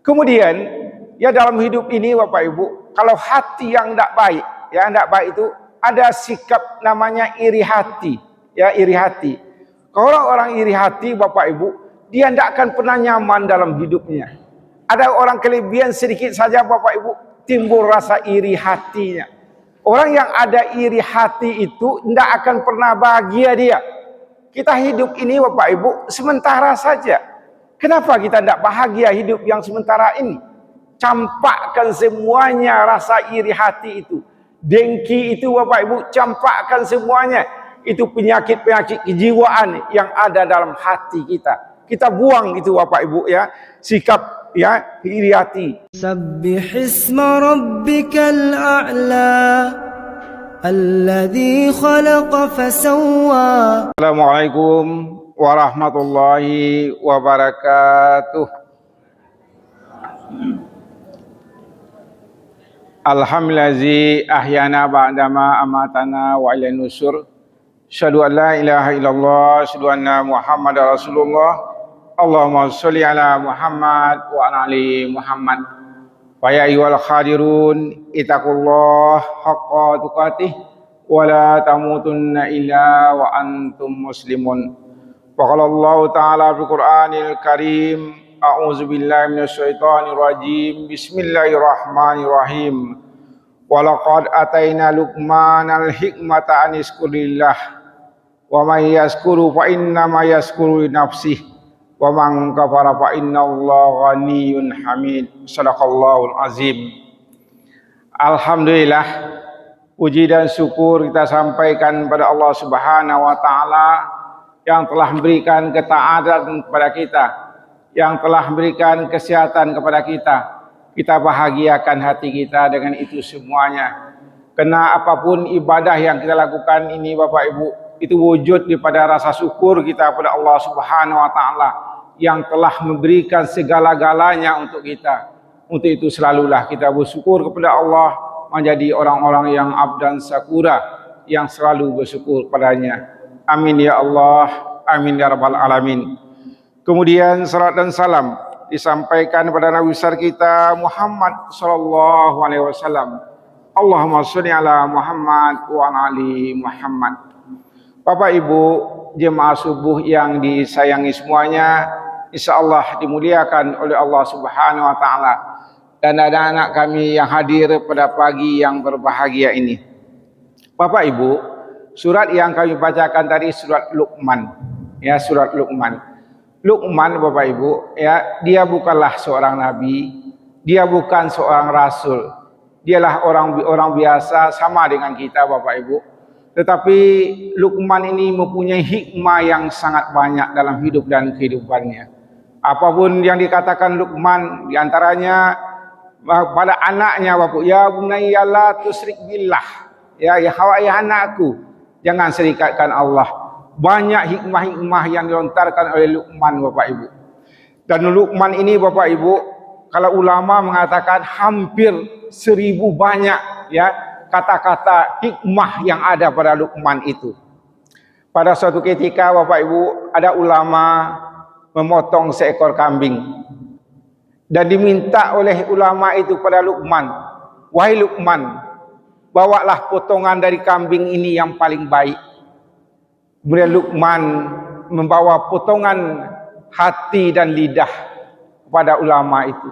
Kemudian ya dalam hidup ini Bapak Ibu, kalau hati yang tidak baik, ya tidak baik itu ada sikap namanya iri hati, ya iri hati. Kalau orang iri hati Bapak Ibu, dia tidak akan pernah nyaman dalam hidupnya. Ada orang kelebihan sedikit saja Bapak Ibu, timbul rasa iri hatinya. Orang yang ada iri hati itu tidak akan pernah bahagia dia. Kita hidup ini Bapak Ibu sementara saja. Kenapa kita tidak bahagia hidup yang sementara ini? Campakkan semuanya rasa iri hati itu. Dengki itu Bapak Ibu, campakkan semuanya. Itu penyakit-penyakit kejiwaan yang ada dalam hati kita. Kita buang itu Bapak Ibu ya, sikap ya iri hati. Sabbihisma rabbikal a'la alladzi khalaqa fasawwa. Assalamualaikum warahmatullahi wabarakatuh. Alhamdulillazi ahyana ba'dama amatana wa ilaihi nusur. Asyhadu an la ilaha illallah, asyhadu anna Muhammadar Rasulullah. Allahumma sholli ala Muhammad wa ala ali Muhammad. Wa ya ayyuhal khadirun ittaqullah haqqa tuqatih wa la tamutunna illa wa antum muslimun. Wa qala Allah ta'ala fil Qur'anil Karim, a'udzu billahi minasyaitonir rajim. Bismillahirrahmanirrahim. Wa laqad ataina Luqmanal hikmata an yashkurillah wa may yashkuru fa innama yashkuru li nafsihi wa man kafara fa innallaha ghaniyyun hamid. Shadaqallahul azim. Alhamdulillah, puji dan syukur kita sampaikan pada Allah Subhanahu wa taala yang telah memberikan ketaatan kepada kita, yang telah memberikan kesehatan kepada kita. Kita bahagiakan hati kita dengan itu semuanya. Karena apapun ibadah yang kita lakukan ini Bapak Ibu, itu wujud daripada rasa syukur kita kepada Allah Subhanahu wa taala yang telah memberikan segala-galanya untuk kita. Untuk itu selalulah kita bersyukur kepada Allah, menjadi orang-orang yang abdan syakura, yang selalu bersyukur padanya. Amin ya Allah, amin ya rabbal alamin. Kemudian salat dan salam disampaikan kepada Nabi besar kita Muhammad sallallahu alaihi wasallam. Allahumma sholli ala Muhammad wa ala ali Muhammad. Bapak Ibu jemaah subuh yang disayangi semuanya, insyaallah dimuliakan oleh Allah Subhanahu wa taala, dan anak-anak kami yang hadir pada pagi yang berbahagia ini. Bapak Ibu, surat yang kami bacakan tadi surat Luqman. Ya, surat Luqman. Luqman Bapak Ibu, ya, dia bukanlah seorang nabi, dia bukan seorang rasul. Dialah orang biasa sama dengan kita Bapak Ibu. Tetapi Luqman ini mempunyai hikmah yang sangat banyak dalam hidup dan kehidupannya. Apapun yang dikatakan Luqman, diantaranya pada anaknya Bapak, ya bunayya la tusyrik billah. Ya wahai anakku, jangan serikatkan Allah. Banyak hikmah-hikmah yang dilontarkan oleh Luqman Bapak Ibu. Dan Luqman ini Bapak Ibu, kalau ulama mengatakan hampir 1000 banyak ya kata-kata hikmah yang ada pada Luqman itu. Pada suatu ketika Bapak Ibu, ada ulama memotong seekor kambing. Dan diminta oleh ulama itu pada Luqman, wahai Luqman, bawalah potongan dari kambing ini yang paling baik. Kemudian Luqman membawa potongan hati dan lidah kepada ulama itu.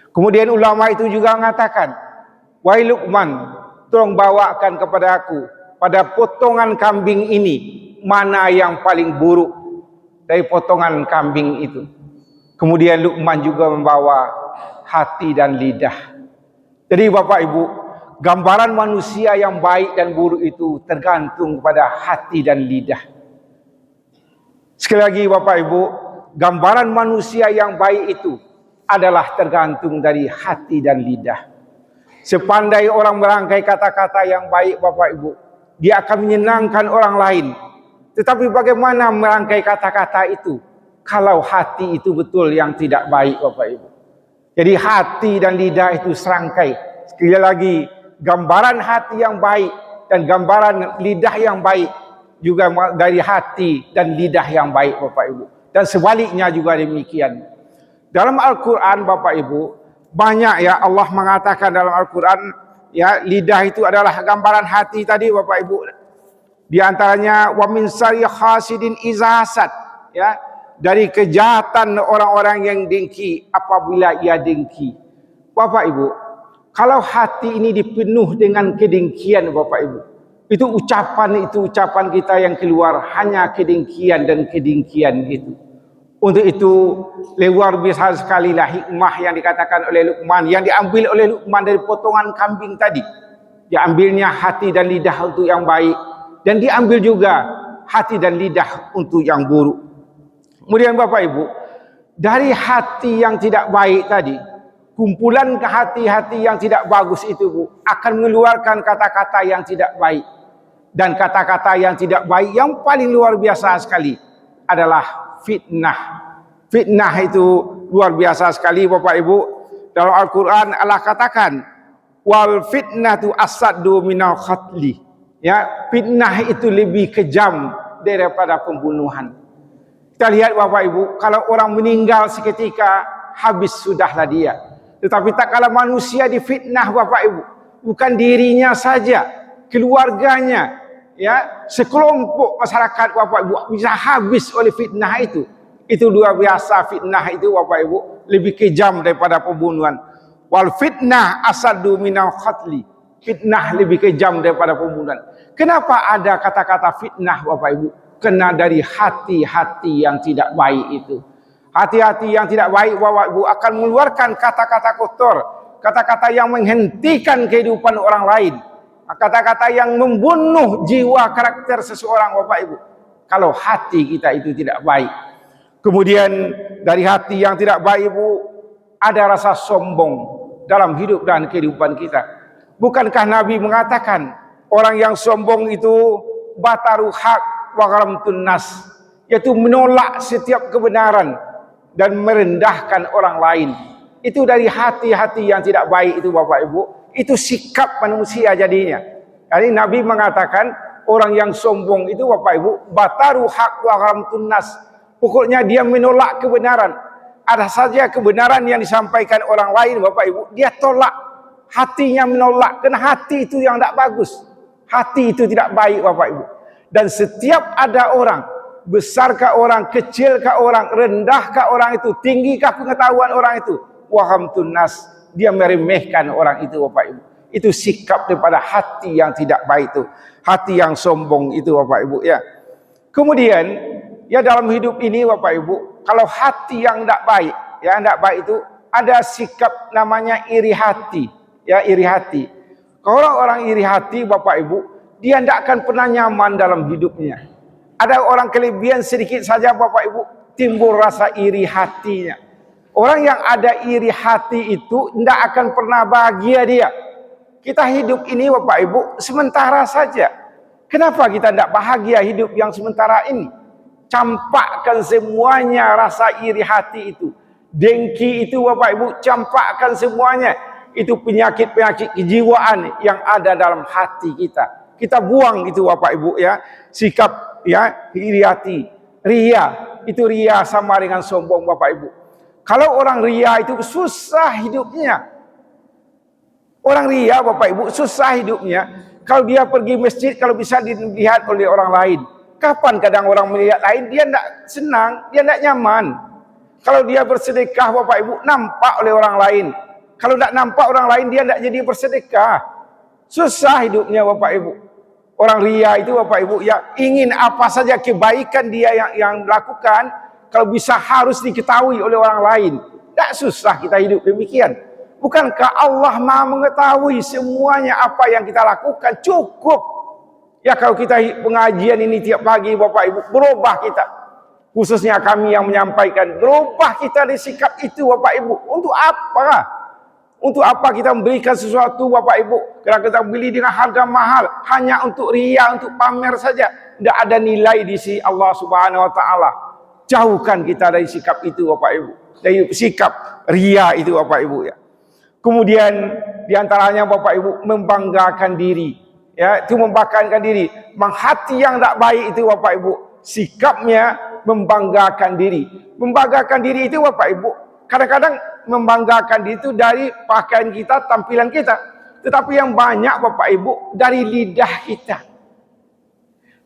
Kemudian ulama itu juga mengatakan, wahai Luqman, tolong bawakan kepada aku pada potongan kambing ini mana yang paling buruk dari potongan kambing itu. Kemudian Luqman juga membawa hati dan lidah. Jadi Bapak Ibu, gambaran manusia yang baik dan buruk itu tergantung pada hati dan lidah. Sekali lagi Bapak Ibu, gambaran manusia yang baik itu adalah tergantung dari hati dan lidah. Sepandai orang merangkai kata-kata yang baik Bapak Ibu, dia akan menyenangkan orang lain. Tetapi bagaimana merangkai kata-kata itu kalau hati itu betul yang tidak baik Bapak Ibu? Jadi hati dan lidah itu serangkai. Sekali lagi, gambaran hati yang baik dan gambaran lidah yang baik juga dari hati dan lidah yang baik Bapak Ibu. Dan sebaliknya juga demikian. Dalam Al-Quran Bapak Ibu, banyak ya Allah mengatakan dalam Al-Quran, ya, lidah itu adalah gambaran hati tadi Bapak Ibu. Di antaranya wa min syarri hasidin iza hasad, ya, dari kejahatan orang-orang yang dengki apabila ia dengki. Bapak Ibu, kalau hati ini dipenuh dengan kedengkian Bapak Ibu, itu ucapan kita yang keluar hanya kedengkian dan kedengkian gitu. Untuk itu luar biasa sekali lah hikmah yang dikatakan oleh Luqman, yang diambil oleh Luqman dari potongan kambing tadi. Diambilnya hati dan lidah untuk yang baik, dan diambil juga hati dan lidah untuk yang buruk. Kemudian Bapak Ibu, dari hati yang tidak baik tadi, kumpulan ke hati-hati yang tidak bagus itu Bu, akan mengeluarkan kata-kata yang tidak baik. Dan kata-kata yang tidak baik yang paling luar biasa sekali adalah fitnah. Fitnah itu luar biasa sekali Bapak Ibu. Dalam Al-Quran Allah katakan, wal fitnatu asaddu minal khatli. Ya, fitnah itu lebih kejam daripada pembunuhan. Kita lihat Bapak Ibu, kalau orang meninggal seketika, habis sudahlah dia. Tetapi tak kala manusia difitnah Bapak Ibu, bukan dirinya saja, keluarganya, ya, sekelompok masyarakat Bapak Ibu bisa habis oleh fitnah itu. Itu luar biasa fitnah itu Bapak Ibu, lebih kejam daripada pembunuhan. Wal fitnah asaddu minal khatli. Fitnah lebih kejam daripada pembunuhan. Kenapa ada kata-kata fitnah Bapak Ibu? Kena dari hati-hati yang tidak baik itu. Hati-hati yang tidak baik Bapak Ibu akan mengeluarkan kata-kata kotor, kata-kata yang menghentikan kehidupan orang lain, kata-kata yang membunuh jiwa karakter seseorang Bapak Ibu, kalau hati kita itu tidak baik. Kemudian dari hati yang tidak baik Ibu, ada rasa sombong dalam hidup dan kehidupan kita. Bukankah Nabi mengatakan orang yang sombong itu bataru haq wa gharamtun nas, yaitu menolak setiap kebenaran dan merendahkan orang lain. Itu dari hati-hati yang tidak baik itu Bapak Ibu. Itu sikap manusia jadinya. Jadi Nabi mengatakan orang yang sombong itu Bapak Ibu bataru haq wa gharamtun nas. Pokoknya dia menolak kebenaran. Ada saja kebenaran yang disampaikan orang lain Bapak Ibu, dia tolak. Hatinya menolak, karena hati itu yang tidak bagus. Hati itu tidak baik Bapak Ibu. Dan setiap ada orang, besarkah orang, kecilkah orang, rendahkah orang itu, tinggikah pengetahuan orang itu, wahamtun nas, dia meremehkan orang itu Bapak Ibu. Itu sikap daripada hati yang tidak baik itu, hati yang sombong itu Bapak Ibu ya. Kemudian ya dalam hidup ini Bapak Ibu, kalau hati yang tidak baik, ya tidak baik itu ada sikap namanya iri hati, ya iri hati. Kalau orang iri hati Bapak Ibu, dia tidak akan pernah nyaman dalam hidupnya. Ada orang kelebihan sedikit saja Bapak Ibu, timbul rasa iri hatinya. Orang yang ada iri hati itu tidak akan pernah bahagia dia. Kita hidup ini Bapak Ibu sementara saja. Kenapa kita tidak bahagia hidup yang sementara ini? Campakkan semuanya rasa iri hati itu. Dengki itu Bapak Ibu, campakkan semuanya. Itu penyakit-penyakit kejiwaan yang ada dalam hati kita. Kita buang itu Bapak Ibu ya. Sikap ya iri hati, ria, itu ria sama dengan sombong Bapak Ibu. Kalau orang ria itu susah hidupnya. Orang ria Bapak Ibu susah hidupnya. Kalau dia pergi masjid, kalau bisa dilihat oleh orang lain. Kapan kadang orang melihat lain, dia tidak senang, dia tidak nyaman. Kalau dia bersedekah Bapak Ibu, nampak oleh orang lain. Kalau tidak nampak orang lain, dia tidak jadi bersedekah. Susah hidupnya Bapak Ibu. Orang ria itu Bapak Ibu ya ingin apa saja kebaikan dia yang lakukan, kalau bisa harus diketahui oleh orang lain. Tak susah kita hidup demikian. Bukankah Allah Maha mengetahui semuanya apa yang kita lakukan? Cukup. Ya kalau kita pengajian ini tiap pagi Bapak Ibu, berubah kita. Khususnya kami yang menyampaikan, berubah kita di sikap itu Bapak Ibu. Untuk apa? Untuk apa kita memberikan sesuatu Bapak Ibu? Karena kita beli dengan harga mahal hanya untuk ria, untuk pamer saja. Tidak ada nilai di sisi Allah Subhanahu Wa Taala. Jauhkan kita dari sikap itu Bapak Ibu. Dari sikap ria itu Bapak Ibu ya. Kemudian diantaranya Bapak Ibu membanggakan diri. Ya, itu membanggakan diri. Hati yang tidak baik itu Bapak Ibu, sikapnya membanggakan diri. Membanggakan diri itu Bapak Ibu, Kadang-kadang membanggakan diri itu dari pakaian kita, tampilan kita. Tetapi yang banyak Bapak Ibu dari lidah kita.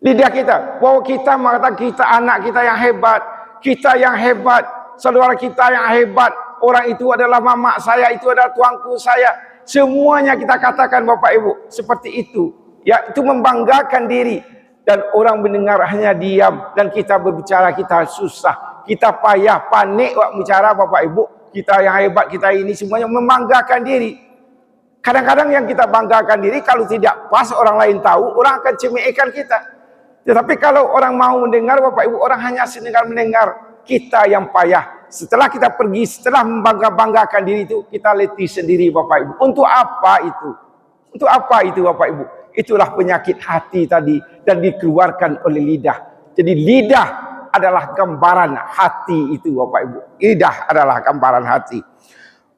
Lidah kita. Bahwa kita mengatakan kita anak kita yang hebat. Kita yang hebat. Saudara kita yang hebat. Orang itu adalah mama saya. Itu adalah tuanku saya. Semuanya kita katakan Bapak Ibu. Seperti itu. Ya, itu membanggakan diri. Dan orang mendengar hanya diam. Dan kita berbicara kita susah. Kita payah, panik waktu bicara Bapak Ibu. Kita yang hebat, kita ini semuanya membanggakan diri. Kadang-kadang yang kita banggakan diri, kalau tidak pas orang lain tahu, orang akan cemehkan kita. Tetapi kalau orang mau mendengar Bapak Ibu, orang hanya mendengar kita yang payah. Setelah kita pergi, setelah membanggakan diri itu, kita letih sendiri Bapak Ibu. Untuk apa itu? Untuk apa itu Bapak Ibu? Itulah penyakit hati tadi dan dikeluarkan oleh lidah. Jadi lidah adalah gambaran hati itu Bapak Ibu. Lidah adalah gambaran hati.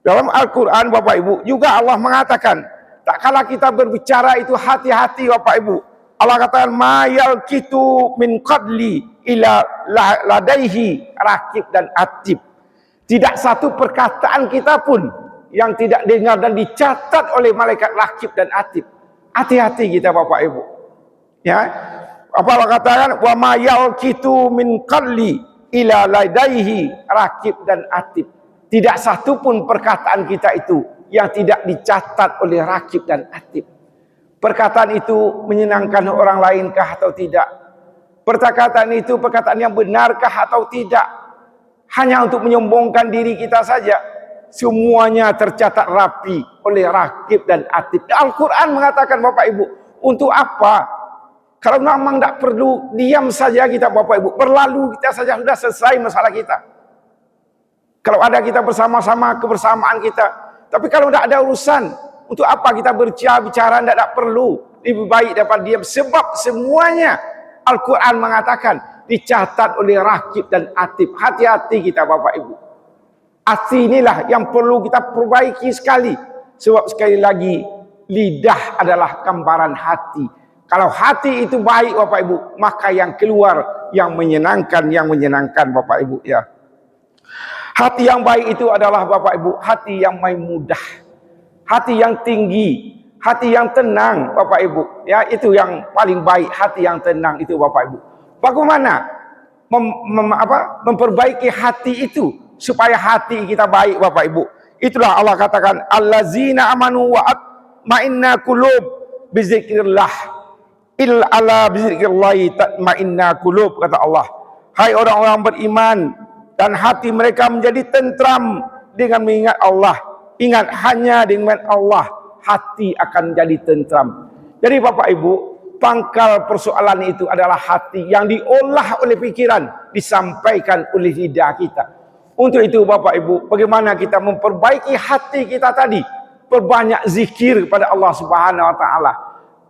Dalam Al-Quran Bapak Ibu juga Allah mengatakan, tak kala kita berbicara itu hati-hati Bapak Ibu. Allah katakan ma yalkitu min qadli ila ladaihi rakib dan atib. Tidak satu perkataan kita pun yang tidak dengar dan dicatat oleh malaikat rakib dan atib. Hati-hati kita Bapak Ibu. Ya. Apa Allah katakan wa ma yalkitu min qadli ila ladaihi rakib dan atib. Tidak satu pun perkataan kita itu yang tidak dicatat oleh rakib dan atib. Perkataan itu menyenangkan orang lainkah atau tidak? Perkataan itu perkataan yang benarkah atau tidak? Hanya untuk menyombongkan diri kita saja. Semuanya tercatat rapi oleh rakib dan atib. Al-Quran mengatakan Bapak Ibu, untuk apa? Kalau memang tidak perlu, diam saja kita Bapak Ibu. Berlalu kita saja, sudah selesai masalah kita. Kalau ada kita bersama-sama, kebersamaan kita. Tapi kalau tidak ada urusan, untuk apa kita berbicara, tidak perlu. Lebih baik dapat diam. Sebab semuanya Al-Quran mengatakan dicatat oleh rakib dan atib. Hati-hati kita Bapak Ibu. Hati inilah yang perlu kita perbaiki sekali. Sebab sekali lagi, lidah adalah gambaran hati. Kalau hati itu baik Bapak Ibu, maka yang keluar yang menyenangkan Bapak Ibu ya. Hati yang baik itu adalah Bapak Ibu, hati yang main mudah, hati yang tinggi, hati yang tenang Bapak Ibu. Ya, itu yang paling baik, hati yang tenang itu Bapak Ibu. Bagaimana memperbaiki hati itu supaya hati kita baik Bapak Ibu? Itulah Allah katakan allazina amanu wa atma'inna qulub bizikrillah ala bizikrillah tatma'inna qulub, kata Allah. Hai orang-orang beriman dan hati mereka menjadi tentram dengan mengingat Allah. Ingat, hanya dengan Allah hati akan jadi tentram. Jadi Bapak Ibu, pangkal persoalan itu adalah hati yang diolah oleh pikiran, disampaikan oleh lidah kita. Untuk itu Bapak Ibu, bagaimana kita memperbaiki hati kita tadi? Perbanyak zikir pada Allah Subhanahu wa taala.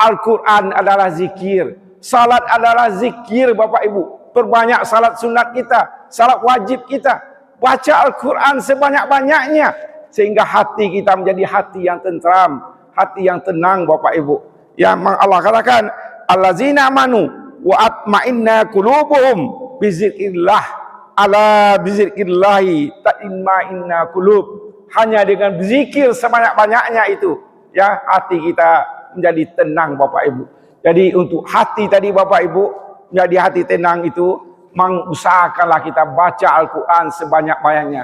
Al-Quran adalah zikir, salat adalah zikir Bapak Ibu. Perbanyak salat sunat kita, salat wajib kita, baca Al-Quran sebanyak-banyaknya, sehingga hati kita menjadi hati yang tentram, hati yang tenang Bapak Ibu. Yang Allah katakan allazina amanu wa atma'inna qulubuhum bizikrillah ala bizikrillahi tatma'inna qulub. Hanya dengan berzikir sebanyak-banyaknya itu ya, hati kita menjadi tenang Bapak Ibu. Jadi untuk hati tadi Bapak Ibu menjadi hati tenang itu, mengusahakanlah kita baca Al-Quran sebanyak-banyaknya.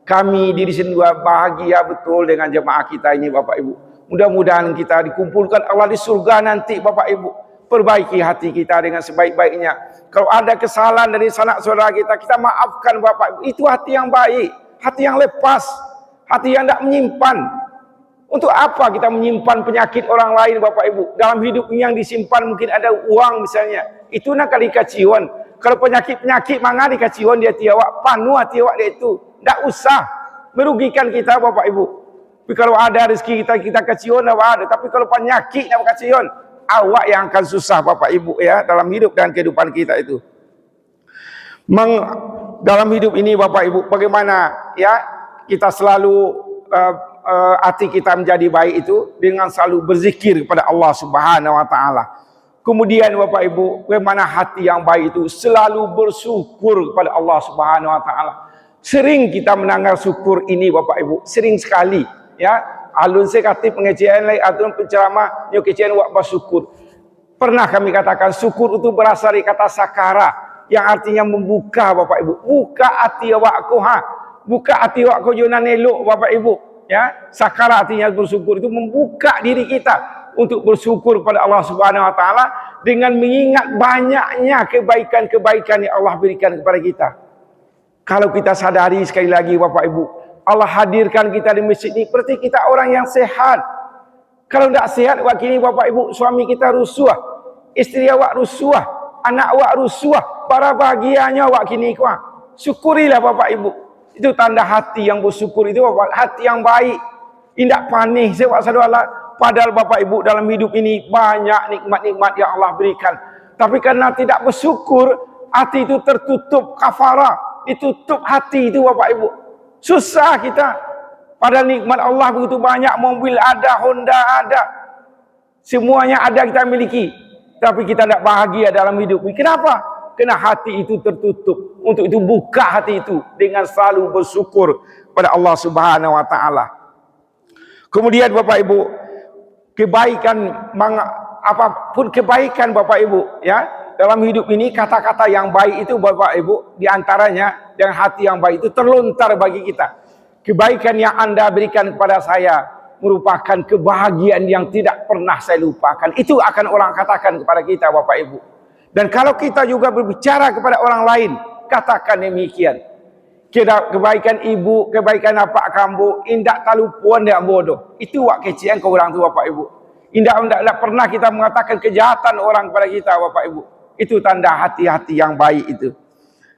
Kami di sini bahagia betul dengan jemaah kita ini Bapak Ibu. Mudah-mudahan kita dikumpulkan Allah di surga nanti Bapak Ibu. Perbaiki hati kita dengan sebaik-baiknya. Kalau ada kesalahan dari sanak saudara kita, kita maafkan Bapak Ibu. Itu hati yang baik, hati yang lepas, hati yang tidak menyimpan. Untuk apa kita menyimpan penyakit orang lain Bapak Ibu? Dalam hidup ini yang disimpan mungkin ada uang misalnya. Itu nak kali kacion. Kalau penyakit-penyakit manga dikacion dia tiawak, panu hati awak dia itu. Tak usah merugikan kita Bapak Ibu. Tapi kalau ada rezeki kita kacion awak ada. Tapi kalau penyakit nak kacion, awak yang akan susah Bapak Ibu ya dalam hidup dan kehidupan kita itu. Dalam hidup ini Bapak Ibu, bagaimana ya kita selalu hati kita menjadi baik itu dengan selalu berzikir kepada Allah Subhanahu wa taala. Kemudian Bapak Ibu, bagaimana hati yang baik itu selalu bersyukur kepada Allah Subhanahu wa taala. Sering kita menanggal syukur ini Bapak Ibu, sering sekali ya. Alun saya kata pengajian lain, alun penceramah, nyo kecian wak bersyukur. Pernah kami katakan syukur itu berasal dari kata sakara yang artinya membuka Bapak Ibu. Buka hati awakku buka hati awakku jonan elok Bapak Ibu ya. Sakara artinya bersyukur itu membuka diri kita untuk bersyukur pada Allah Subhanahu wa taala dengan mengingat banyaknya kebaikan-kebaikan yang Allah berikan kepada kita. Kalau kita sadari sekali lagi Bapak Ibu, Allah hadirkan kita di masjid ini berarti kita orang yang sehat. Kalau tidak sehat wak kini Bapak Ibu, suami kita rusuh, istri awak rusuh, anak awak rusuh, para bahagianya wak kini kuah. Syukurilah Bapak Ibu. Itu tanda hati yang bersyukur itu Bapak, hati yang baik. Indak panih sewak saudara. Padahal Bapak Ibu dalam hidup ini banyak nikmat-nikmat yang Allah berikan. Tapi karena tidak bersyukur, hati itu tertutup kafara, ditutup hati itu Bapak Ibu. Susah kita. Padahal nikmat Allah begitu banyak, mobil ada, Honda ada. Semuanya ada kita miliki. Tapi kita tidak bahagia dalam hidup ini. Kenapa? Karena hati itu tertutup. Untuk itu buka hati itu dengan selalu bersyukur pada Allah Subhanahu wa taala. Kemudian Bapak Ibu, kebaikan apapun kebaikan Bapak Ibu ya, dalam hidup ini kata-kata yang baik itu Bapak Ibu, di antaranya dengan hati yang baik itu terlontar bagi kita. Kebaikan yang Anda berikan kepada saya merupakan kebahagiaan yang tidak pernah saya lupakan. Itu akan orang katakan kepada kita Bapak Ibu. Dan kalau kita juga berbicara kepada orang lain, katakan demikian. Kebaikan ibu, kebaikan apa kamu, indak talupuan dia bodoh. Itu wak kecian ke orang tu Bapak Ibu. Indak pernah kita mengatakan kejahatan orang kepada kita Bapak Ibu. Itu tanda hati-hati yang baik itu.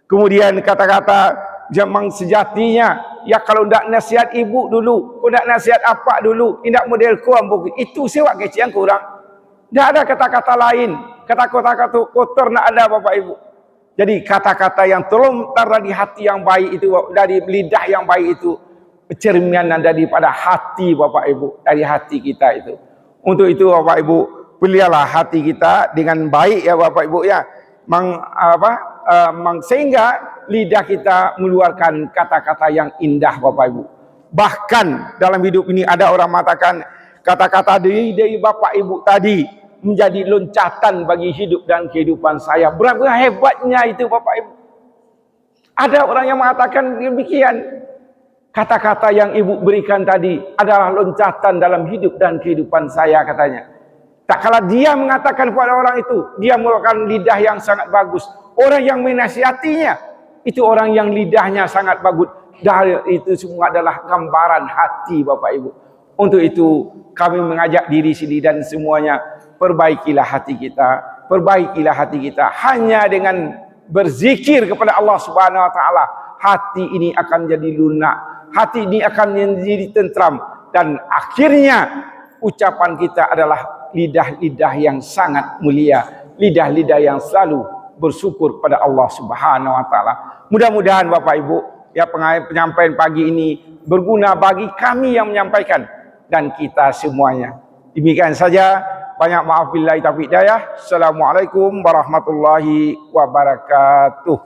Kemudian kata-kata zaman sejatinya, ya kalau ndak nasihat ibu dulu, ndak nasihat apa dulu, indak model kuam buku. Itu sewak kecian kurang. Ndak ada kata-kata lain, kata-kata kotor ndak ada Bapak Ibu. Jadi kata-kata yang terlontar dari hati yang baik itu, dari lidah yang baik itu, cerminan daripada hati Bapak Ibu, dari hati kita itu. Untuk itu Bapak Ibu, peliharalah hati kita dengan baik ya Bapak Ibu ya. Sehingga lidah kita mengeluarkan kata-kata yang indah Bapak Ibu. Bahkan dalam hidup ini ada orang mengatakan kata-kata dari Bapak Ibu tadi menjadi loncatan bagi hidup dan kehidupan saya. Berapa hebatnya itu Bapak Ibu. Ada orang yang mengatakan demikian. Kata-kata yang Ibu berikan tadi adalah loncatan dalam hidup dan kehidupan saya katanya. Tak kala dia mengatakan kepada orang itu, dia merupakan lidah yang sangat bagus. Orang yang menasihatinya, itu orang yang lidahnya sangat bagus. Dan itu semua adalah gambaran hati Bapak Ibu. Untuk itu kami mengajak diri sendiri dan semuanya, perbaikilah hati kita. Perbaikilah hati kita. Hanya dengan berzikir kepada Allah Subhanahu wa taala, hati ini akan jadi lunak. Hati ini akan menjadi tentram. Dan akhirnya ucapan kita adalah lidah-lidah yang sangat mulia, lidah-lidah yang selalu bersyukur pada Allah Subhanahu wa taala. Mudah-mudahan Bapak Ibu ya penyampaian pagi ini berguna bagi kami yang menyampaikan dan kita semuanya. Demikian saja, banyak maaf billahi taufiq hidayah. Assalamualaikum warahmatullahi wabarakatuh.